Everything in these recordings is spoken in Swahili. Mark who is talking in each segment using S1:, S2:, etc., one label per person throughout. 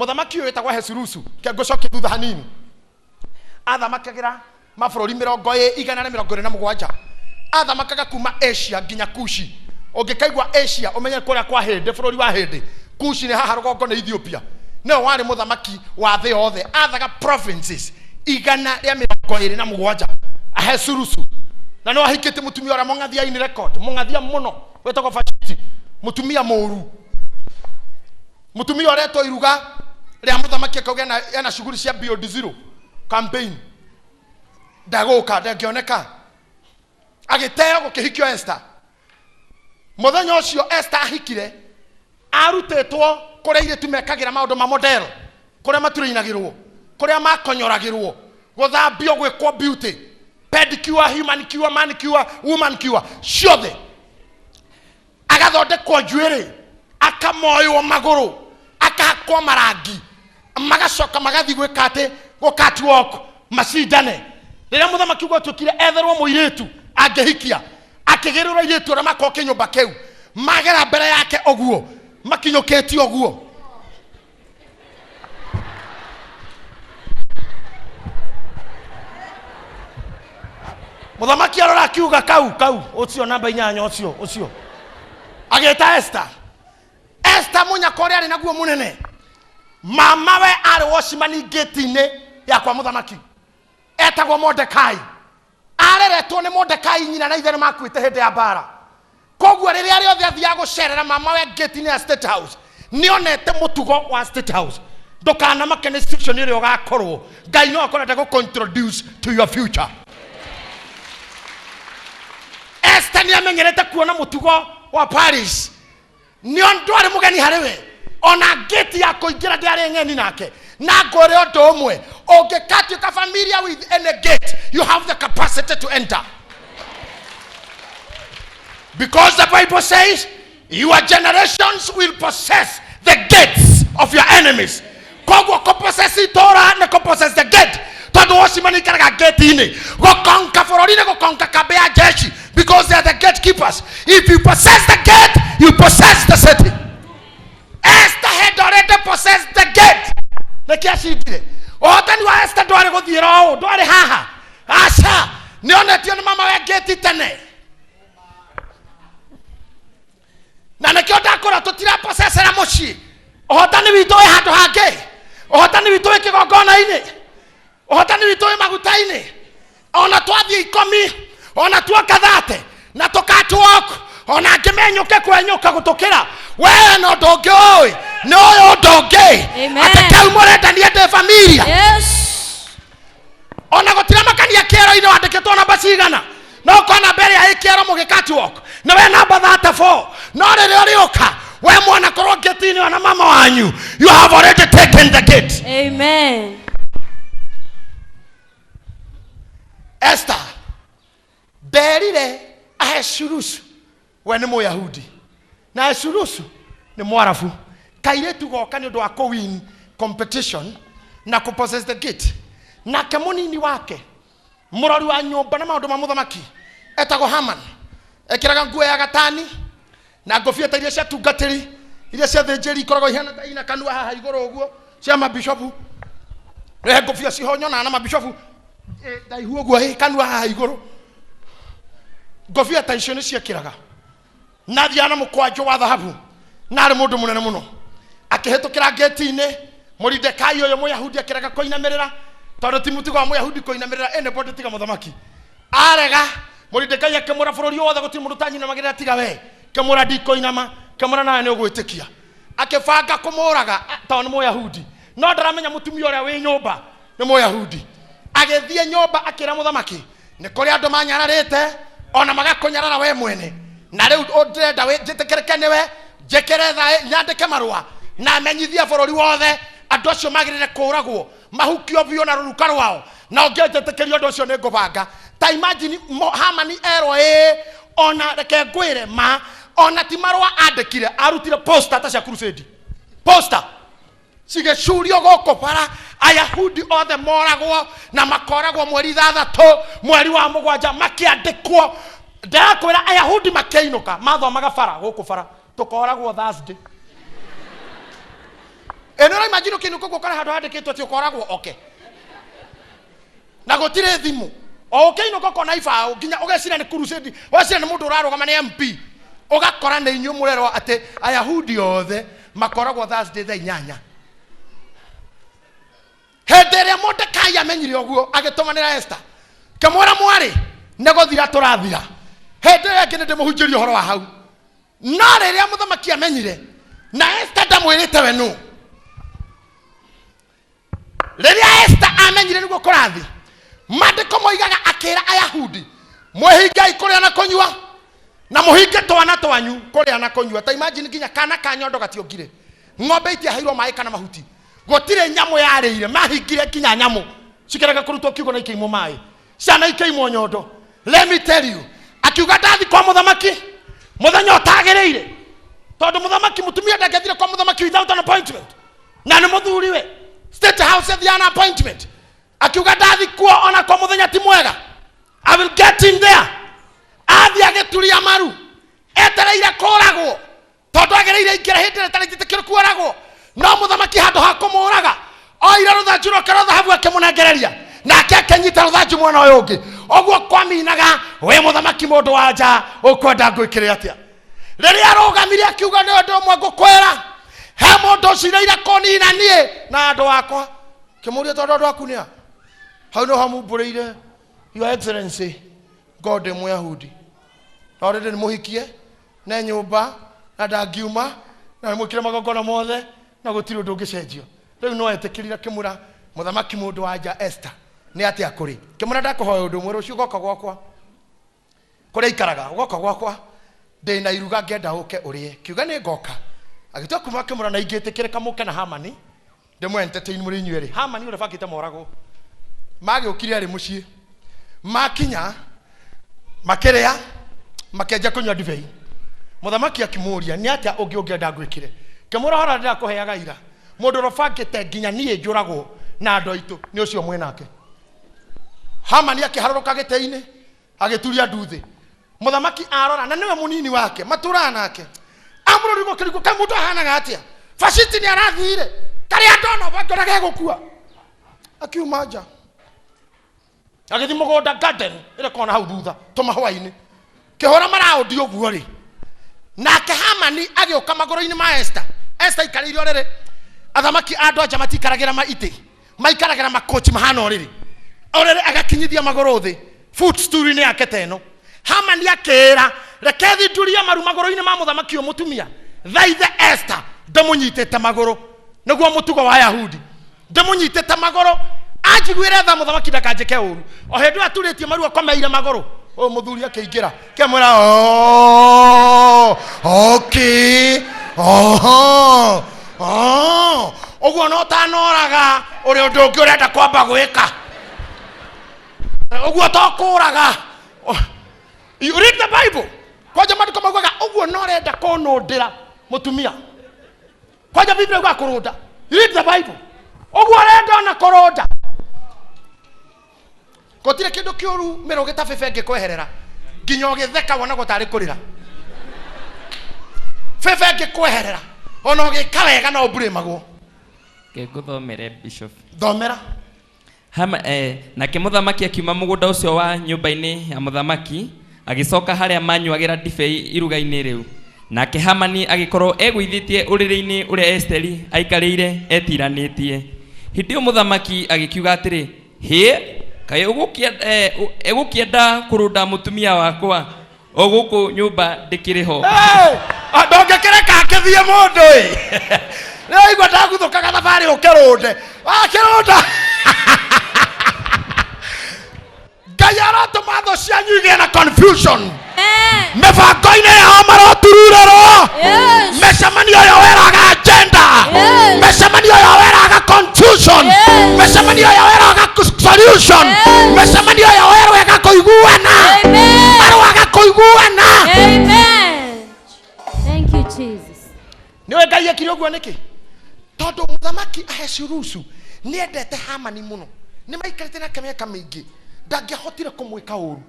S1: muthamaki uyu wetagwo Hesurusu ke ngocoke thutha hanini athamakagira mabũrũri 127 athamakaga kuma Asia nginya Kushi. Ungikaigwa Asia umenye kuria kwa Hindi, bũrũri wa Hindi. Kushi ni haha rũgongo na Ethiopia. No wari muthamaki wa thĩ yothe, athaga provinces 127 Hesurusu. Na no ahikite mutumia ora mongathia in record, mongathia muno wetagwo Vashiti, mutumia mũru. Mutumia oreto iruga ria muthamaki akauga yana shughuli cia Beyond Zero campaign. Ndagoka ndangioneka agiteo gukihikio Esther. Muthenya ucio Esther ahikire arutetwo kuria ire tumekagira maundu ma model, kuria maturainagirwo, kuria makonyoragirwo, guthambio gwikwo beauty, pedicure, human cure, manicure, woman cure, ciothe. Agathondekwo njuĩrĩ, akamoywo magũrũ, akahakwo marangi, magacoka magathi gwĩka atĩ go catwalk macindane. Rĩrĩa muthamaki gwatuĩkire etherwo mũirĩtu angĩhikia, akĩgĩrĩrwo airĩtu arĩa makorwo kĩnyũmba kĩu, magera mbere yake ũguo, makinyũkĩtie ũguo. Muthamaki arora akiuga kau ucio namba 8 ucio ageta Esther. Esther munyakore ari naguo munene, mama we ari washimani gate-inĩ ya kwa muthamaki etagwo Mordekai. Areretwo ni Mordekai nyina na ithe makuite hĩndĩ ya bara. Koguo rĩrĩa rĩothe athiaga gũcerera mama we gate-inĩ ya State House, nĩonete mũtugo wa State House. Ndũkana makene section ĩrĩa ũgakorwo, Ngai no akorete go introduce to your future. Esther ni amenyerete kuona mutugo wa Paris. Ni ondware mugeni hariwe. Ona gate ya kuingira ndiare ngeni nake. Na gore ondo umwe. Ongekati ka familiar with any gate, you have the capacity to enter. Because the Bible says, your generations will possess the gates of your enemies. Kogo ko possess Torah na ko possess the gate. Todo wasimani karaga gate ine. Go konka fororine go konka kabea jeshi. Because they are the gatekeepers. If you possess the gate, you possess the city. Esther had already possessed the gate. Nekiashitire. Otani wa Esther doare gothira o, doare haha. Asha, nionetio ni mama wa gate tene. Na nekiota akora tutira possessera muci. Otani witoe handu hange. Otani witoe kigongona ine. Otani witoe maguta-ine. Ona twathie ikomi. Ona tuoka thate na tukatwalk ona ngimenyuke kwenyuka gutukira we no ndongoi no ndongi atakau murenda ni ende familia. Yes, ona gutira makania kero ino andiketwo namba cigana no kona mbere ya ikero mugikatwalk na we namba 34 no rĩrĩa ũrĩũka we mwana korwo gate-inĩ ona mama wanyu, you have already taken the gate. Amen. Esther berire Ahasurusu we ni Muyahudi na Ahasurusu ni Mwarabu. Kairetu goka ni undu wa win competition na possess the gate. Na kemunini wake murori wa nyumba na maundu ma muthamaki etagwo Haman, ekiraga nguo ya gatani na ngofia ta iria cia tungatiri iria cia thinjiri ikoragwo ihana ta ina kanua haha iguru uguo cia mabishopu. Rehe ngofia cihonyo na mabishopu ndaihu uguo kanua haha iguru. Ngofia ta icio nĩ ciekiraga na thiana mũkwanjũ wa thahabu na arĩ mũndũ mũnene mũno. Akĩhĩtũkĩra gate-inĩ Mordekai ũyũ Mũyahudi akĩrega kũinamirĩra, tondũ ti mũtugo wa Mũyahudi kũinamirĩra anybody tiga mũthamaki. Arega Mordekai akĩmũra bũrũri wothe gũtirĩ mũndũ tanyinamagĩrĩra tiga we. Kĩmũra ndikũinama, kĩmũra nawe nĩ ũgwĩtĩkia. Akĩbanga kũmũraga tondũ nĩ Mũyahudi, no ndaramenya mũtumia ũrĩa wĩ nyũmba nĩ Mũyahudi. Agĩthiĩ nyũmba akĩra mũthamaki nĩ kũrĩ andũ manyararĩte ona magakunyarara we mwene, na rĩu ndĩrenda njĩtĩkĩrĩke nĩwe njĩkĩre tha nyandĩke marũa na menyithia bũrũri wothe andũ acio magĩrĩire kũragwo mahukio biũ na rũruka rwao, na ũngĩjĩtĩkĩria ũndũ ũcio nĩ ngũbanga. Ta imagine Hamani erwo ona reke ngwĩre ma ona ti marũa andĩkire, arutire poster ta cia crusade. Poster cigĩcurio gũkũ bara, Ayahudi othe moragwo na makoragwo mweri 3 mweri wa 7 makiandĩkwo. Ndakwĩra Ayahudi makĩinũka mathomaga bara gũkũ bara, tukoragwo Thursday. Eno imagine ukinuka gukora handu handikitwo ti ukoragwo okay. Na gutire thimu. Okay no koko na ifa nginya ugecira ni crusade. Wacira ni mundu urarugama ni MP. Ugakora ni inyu murero ate Ayahudi othe makoragwo Thursday thaa 8. Hedere Mordekai amenyire oguo agitumanira Esther. Kamwara mwari negothira turathira. Hedere ngine muhunjirie horo wa hau. No riria muthamaki amenyire na Esther ndamwirite we no. Riria Esther amenyire niguo kurathi. Mandiko moigaga akira Ayahudi mwehingai kuria na kunyua na muhinge twana twanyu kuria na kunyua. Ta imagine nginya kana kanyondo gationgire. Ng'ombe itiaheirwo mai kana mahuti. Gotire nyamo yarire mahingire kinya nyamo cikeraga kurutwo kiugo na ikeimo mai ciana ikeimo nyondo. Let me tell you, akiuga ndathi kwa muthamaki muthenya utagereire tondu muthamaki mutumia ndangethire kwa muthamaki without an appointment na ni muthuriwe State House the an appointment. Akiuga ndathi kwa ona kwa muthenya ti mwega. I will get in there. Athi ageturia maru etereire kuragwo tondu agereire ikira hindire tarikitikira kuragwo. No muthamaki handu hakumuraga oira ruthanju rokera thahabu akimunengereria nake akenyita ruthanju mwana uyu ungi oguo kwaminaga we muthamaki mundu wanja ukwenda ngwikire atia. Riria arugamire akiuga ni undu umwe ngukwira he mundu uciraire kunina nie na andu akwa kimuria tondu andu aku nia hau no hamumbureire Your Excellency God Muyahudi no rende ni muhikie na nyumba na ndangiuma na mwikire magongona mothe na gutiri undu ungicenjio. Riu no etekirira kimura muthamaki mundu wanja Esther ni ati akuri kimura ndakuhoya undu mweru ucio goka gwakwa kuria ikaraga goka gwakwa ndina iruga ngenda uke urie kiuga ni ngoka agitua kuma kimura na ingitikirika muke na Hamani ndimwe entertain muri nywere Hamani ure fakite morago magi ukiri ari mucii makinya makerea makenja kunywa divei muthamaki akimuria ni ati ungi ungenda ngwikire kimura hora ndira kuheaga ira mundu rofangite nginya nie njuragwo na andu aitu ni ucio mwenake. Hamani akiharuruka giteini agituria nduthi muthamaki arora na niwe munini wake matura nake amururigo kirigo kamutu ahanaga atia Vashiti ni arathire kari andono bakorage gukua akiuma nja agithi mugonda garden ire kona hau thutha tumahwa-ini kihora maraudi uguo ri nake Hamani agioka magoro-ini ma Esther. Esther ikarire orere athamaki andu anja matikaragira maiti maikaragira makochi mahana oriri orere agakinyithia magoro thi footstool ni yake teno. Hamani akera rekethi nduria maru magoro-ini ma muthamaki o mutumia thaithe Esther ndamunyitete magoro niguo mutugo wa Ayahudi ndamunyitete magoro ajiguire tha muthamaki ndakanjike uru o hendu aturitie maru akomeire magoro o muthuri akiingira kemwira okay oguo no tanoraga uri undu ungi urenda kwamba gwika oguo tokuraga. You read the Bible kwaja mandiko magwaga oguo no renda kunundira mutumia kwaja Biblia gwa kurunda. You read the Bible oguo renda na kurunda gotire kindu kiuru mero gitafefe ngikweherera nginya ugitheka wona gutari kurira fefe ngikweherera ona ugika wega no mbure magwo
S2: nguthomere Bishop
S1: thomera.
S2: Na kimuthamaki akiuma mugunda ucio wa nyumba-ini ya muthamaki agicoka haria manyuagira ndibei iruga-ini riu nake Hamani agikorwo egwithitie uriri-ini uria Esteri aikarire etiranitie. Hindi muthamaki agikiuga atiri he kai ugukienda kurunda mutumia wakwa oguku nyumba ndikiriho
S1: ndongekireka akithie mundu igua ndaguthukaga thabari ukirunde akirunda Ngai aratuma tho cianyu igĩe na confusion mĩbango-inĩ yao marotururĩrwo mĩcemanio yo weraga agenda mĩcemanio yo weraga confusion mĩcemanio yo weraga solution mĩcemanio yo weraga kũiguana arwaga kũiguana.
S3: Thank you Jesus.
S1: Niwe Ngai ekire ũguo nĩkĩ tondu muthamaki Ahasuerusu niendete Hamani muno nimaikarite nake miaka mingi ndangihotire kumwika uru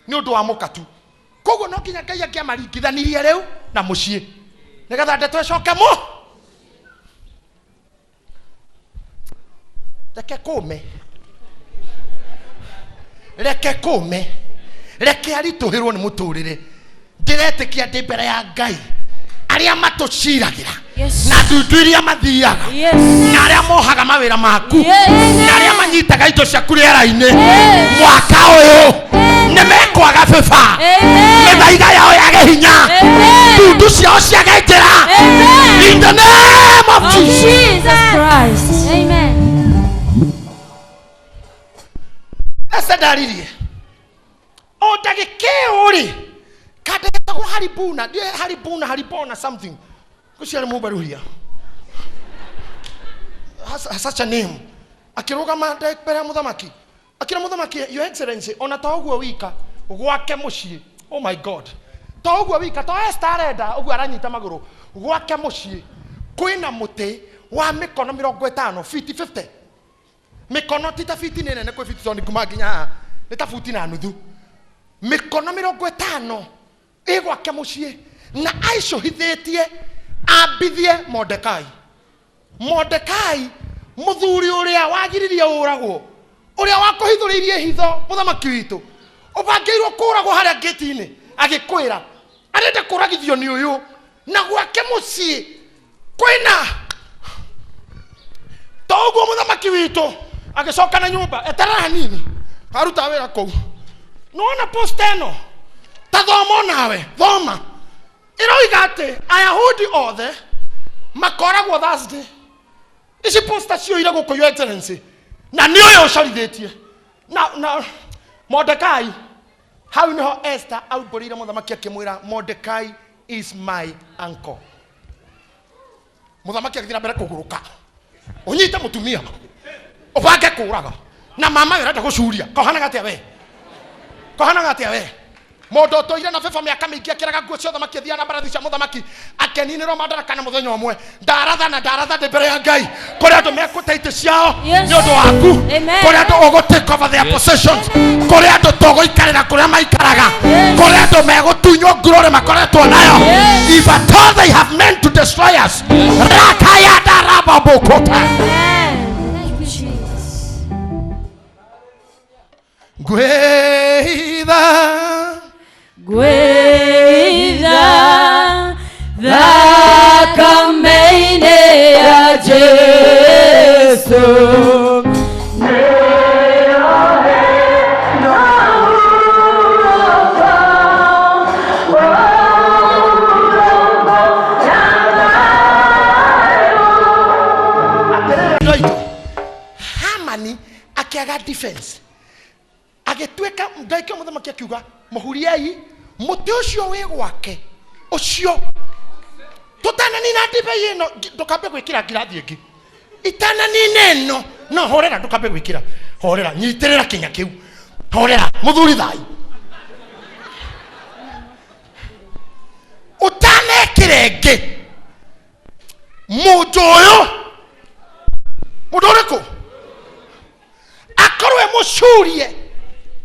S1: ni undu wa mukatu koguo no nginya Ngai angiamaringithanirie riu na mucii nigetha ndeto icoke mu reke kome reke arituhirwo ni muturire ndiretikia ndi mbere ya Ngai aria matuciragira na ndundu iria mathiaga na aria mohaga mawira maku na aria manyitaga indo ciaku riera-ini mwaka uyu nimekwaga beba mithaiga yao yage hinya ndundu ciao ciage njira in the name of Jesus
S3: Christ. Amen.
S1: Asa daririe o dagike uri kadeta ko haribuna something kushare mubaruhia has such a name akiruga mande pera muthamaki akira muthamaki your excellency ona tawugwo wika gwake mucii oh my god tawugwo wika to estarenda ugwo aranyita maguru gwake mucii kwina muti wa mikono 50 feet 50 mikono tita feet nene kwa feet zoni kumaginya nita futi na nuthu mikono 50 gwake mucii na aicohithetie ambithie Mordekai muthuri uria wagiririe uragwo uria wakuhithuririe hitho muthamaki witu ubangeirwo kuragwo haria gate-ini agikwira arenda kuragithio ni uyu na gwake mucii kwina toguo muthamaki witu agicoka na nyumba etara hanini aruta wira kou nona posteno ta thoma nawe thoma iroiga ati Ayahudi othe makoragwo Thursday ici posta cioire guku your excellency na ni uyu ucarithitie na Mordekai hau niho Esther aubũrĩire muthamaki akimwira Mordekai is my uncle muthamaki akithira mbere kuguruka unyite mutumia ubange kuraga na mama yurenda gucuria kohana gatia we mondo toire na beba miaka mingi akiraga nguo cia thamaki thia na mbarathi cia muthamaki akeninirwo madaraka na muthenya umwe ndaratha ndi mbere ya Ngai kuri andu mekutaite ciao ni undu waku kuri andu ugutake over their possessions kuri andu tuguikarira kuria maikaraga kuri andu megutunywo ngurore makoretwo nayo if at all they have meant to destroy us rakaya daraba bokota
S3: Guida thakame-inĩ ya Jesu
S1: Hamani akiaga defense agitweka ndaike muthamaki akiuga muhuriei muti ucio wi gwake ucio tutanani na ndibei ino ndukambe gwikira ngirathi ingi itanani neno no horera ndukambe gwikira horera nyitirira kinya kiu horera muthuri thai utanekirenge mujoyo mudoreko akorwe mucurie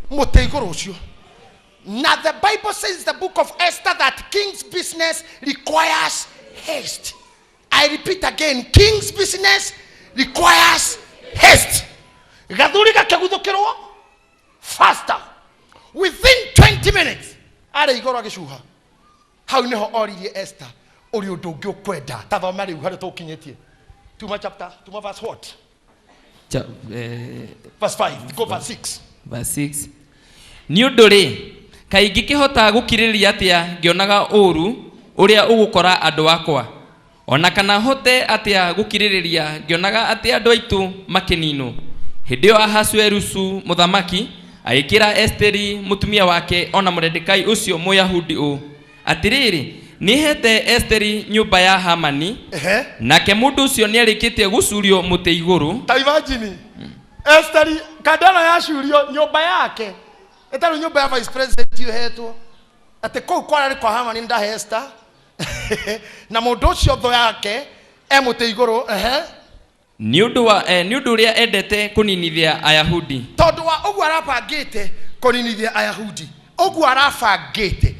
S1: muteiguru ucio. Now the Bible says, the book of Esther, that king's business requires haste. I repeat again, king's business requires haste. Gathuri gakeguthukiruo faster. Within 20 minutes ara igoro agicuha hau niho oririe Esther uri undu ungi ukwenda tathoma riu hari tukinyetie tuma chapter tuma verse what verse 5 go verse 6
S2: verse 6 ni undu ri kaingi kihota gukiriria atia ngionaga uru uria ugukora andu akwa ona kana hote atia gukiriria ngionaga atia andu aitu makinino hidio Ahasuerusu muthamaki aikira Esteri mutumia wake ona Mordekai ucio Muyahudi u atiriri nihete Esteri nyumba ya Hamani nake mundu ucio niarikitie gucurio muti iguru
S1: ta imagine Esteri kadana yacurio nyumba yake etaro nyumba ya vice president yuhetwo ate kou kwara kwa Hamani nda Esther na mundu ucio tho yake muti iguru
S2: ni undu uria endete kuninithia Ayahudi
S1: tondu wa ugu arabangite kuninithia Ayahudi ugu arabangite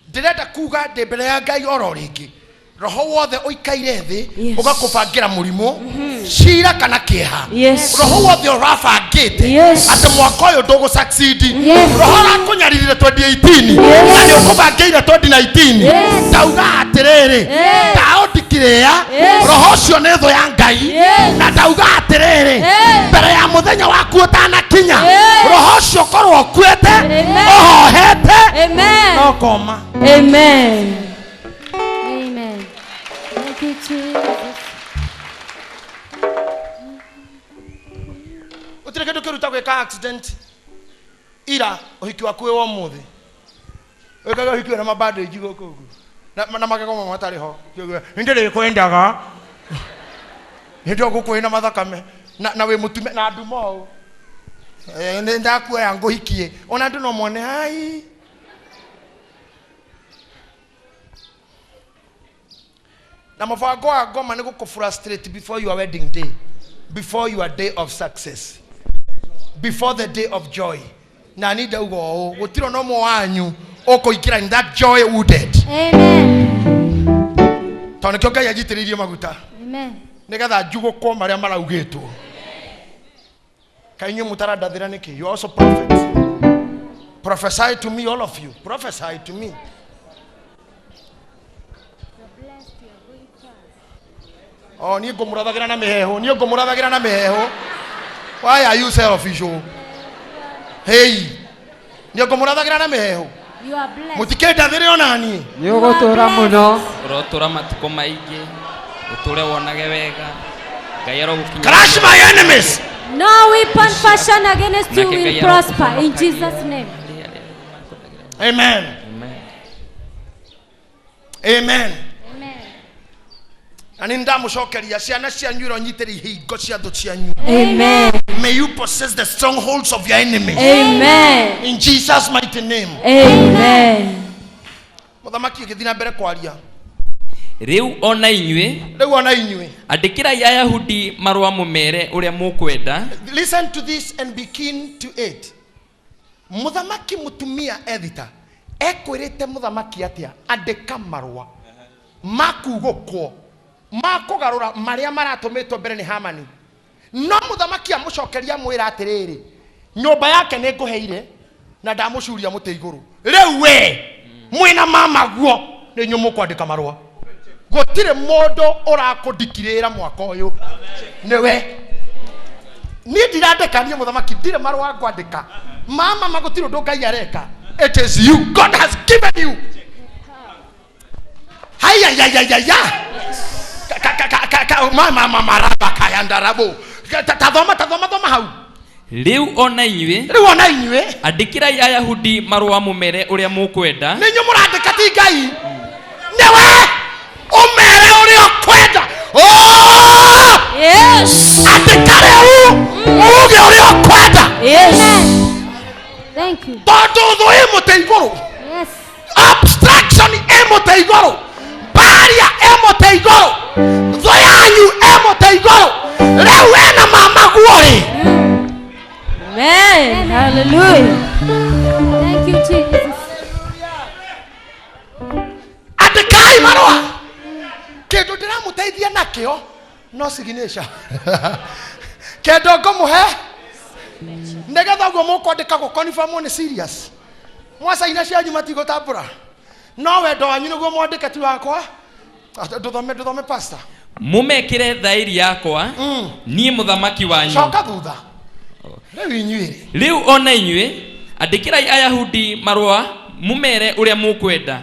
S1: ndirenda kuga ndi mbere ya Ngai oro ringi roho wothe uikaire thi ugakubangira murimu shira kana kieha
S3: Yes.
S1: roho wothe urabangite
S3: Yes.
S1: ati mwaka uyu ndugu succeed
S3: Yes.
S1: roho rakunyarire 2018
S3: Yes.
S1: na ni ukubangeire 2019
S3: Yes.
S1: ndauga atiriri
S3: Yes.
S1: ndaondikirea
S3: Yes.
S1: roho ucio ni thu ya Ngai
S3: Yes.
S1: na ndauga atiriri
S3: Yes.
S1: mbere ya muthenya waku utanakinya
S3: Yes.
S1: roho ucio korwo ukuite
S3: Amen.
S1: uhohete
S3: Amen.
S1: no koma.
S3: Amen. Amen. Thank you, Jesus.
S1: Utire kindu kiruta gwika accident ira uhiki waku wi womuthi wikaga uhiki na mabande njigo kugu na magego mama matari ho ndire kwendaga ndio gukwina mathakame na we mutume na ndumo ndakuoya nguhikie ona ndu no mone hai na mafango wa ngoma ni gukufrustrate before your wedding day, before your day of success, before the day of joy. Na ni da ugo gutiro no mo wanyu okoikira in that joy wounded.
S3: Amen.
S1: Tone kyoka yajitiririe maguta.
S3: Amen.
S1: Nigatha njugo ko maria maraugitwo. Kainyu mutarathira niki? You also prophets. Prophesy to me, all of you. Prophesy to me. Oh, ni ngomurathagĩra na mĩheho, ni ngomurathagĩra na mĩheho. Why are you selfish? Hey, ni ngomurathagĩra na mĩheho.
S3: You are blessed.
S1: Mũtikendathĩre onani.
S4: Ni ugutura muno.
S2: Urotura matuko maingi. Uture wonage wega. Ngai arogukinya.
S1: Crush my enemies.
S3: No weapon fashioned against you will prosper in Jesus' name.
S1: Amen.
S2: Amen.
S1: Amen.
S3: Amen.
S1: Ani ndamucokeria ciana cianyu ironyitĩre ihingo cia thũ cianyu.
S3: Amen.
S1: May you possess the strongholds of your enemies.
S3: Amen.
S1: In Jesus' mighty name.
S3: Amen.
S1: Muthamaki gĩthiĩ na mbere kwaria.
S2: Riu ona inyue
S1: Rĩu ona inyuĩ.
S2: andĩkĩrai Ayahudi marũa mũmere ũrĩa mũkwenda.
S1: Listen to this and begin to it. Muthamaki mutumia Edita ekwirite muthamaki atia andika marua makugukwo makugarura maria maratumitwo mbere ni Hamani. No muthamaki amucokeria mwira atiriri nyumba yake ni nguheire na ndamucuria muti iguru. Riu we mwina mama guo ni nyumu kwandika marua. Gutire mundu urakundikirira mwaka uyu niwe. Ni ndirandika ni muthamaki ndire marua ngwandika. Mama magutiro ndo Ngai areka. It is you. God has given you. Haya ya ya ya ya. Mama maraba kaya ndarabo. Tathoma hau.
S2: Riu ona inyue andĩkĩrai Ayahudi marũa mũmere ũrĩa mũkwenda.
S1: Nĩ nyuĩ mũrandĩka ti Ngai. Nĩwe ũmere ũrĩa ũkwenda. Oh!
S3: Yes.
S1: Andĩka rĩu uge ũrĩa ũkwenda.
S3: Yes. Thank you.
S1: Tondũ thũ ĩ mũtĩ igũrũ.
S3: Yes.
S1: Obstruction ĩ mũtĩ igũrũ. Barrier ĩ mũtĩ igũrũ. Thũ yanyu ĩ mũtĩ igũrũ. Rĩu wĩna mama guo-rĩ.
S3: Amen. Hallelujah. Thank you, Jesus.
S1: Andĩkai marũa. Kĩndũ ndĩramũteithia nakĩo no signature. Kĩndũ ngũmũhe nĩgetha ũguo mũkwandĩka gũconfirm nĩ serious. Mwacaina cianyu matigũtambũra. No wendo wanyu nĩguo mwandĩke ti wakwa. Ndũthome pastor.
S2: Mũmekĩre thaĩri yakwa niĩ mũthamaki wanyu.
S1: Coka thutha. Rĩu inyuĩ.
S2: Riu ona inyue andĩkĩrai Ayahudi marũa mũmere ũrĩa mũkwenda.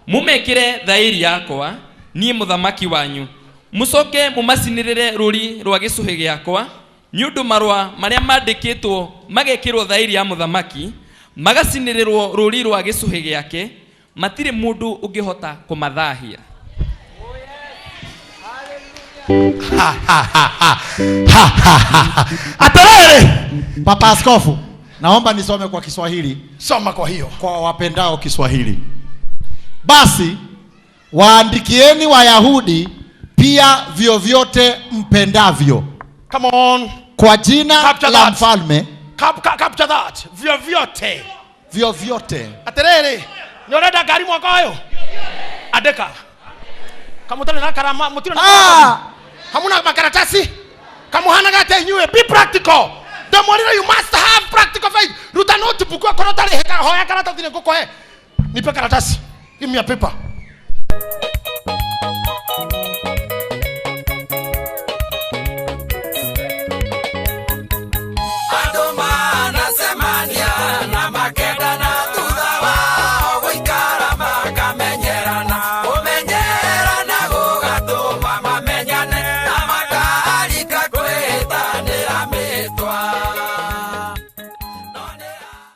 S2: Mũmekĩre thaĩri yakwa niĩ mũthamaki wanyu. Mũcoke mũmacinĩrĩre rũri rwa gĩcũhĩ gĩakwa nĩ ũndũ marũa marĩa mandĩkĩtwo magekĩrwo thaĩri ya mũthamaki magacinĩrĩrwo rũri rwa gĩcũhĩ gĩake matirĩ mũndũ ũngĩhota kũmathahia.
S1: Atarere.
S5: Papa Askofu, naomba nisome kwa Kiswahili.
S1: Soma kwa hiyo.
S5: Kwa wapendao Kiswahili. Basi waandikieni Wayahudi pia vyovyote mpendavyo.
S1: Come on.
S5: Kwa jina
S1: Capture
S5: la
S1: that.
S5: mfalme.
S1: Capture that. Vyovyote.
S5: Vyovyote.
S1: Atarere. Ni urenda ngari mwaka uyu? Andika. Kama utari na karama mutiro na
S5: Ah!
S1: hamuna makaratasi? kamuhana gate nyue be practical ndamwalira you must have practical faith ruta notebook kwa korota heka hoya karatasi ngoko he nipe karatasi give me a paper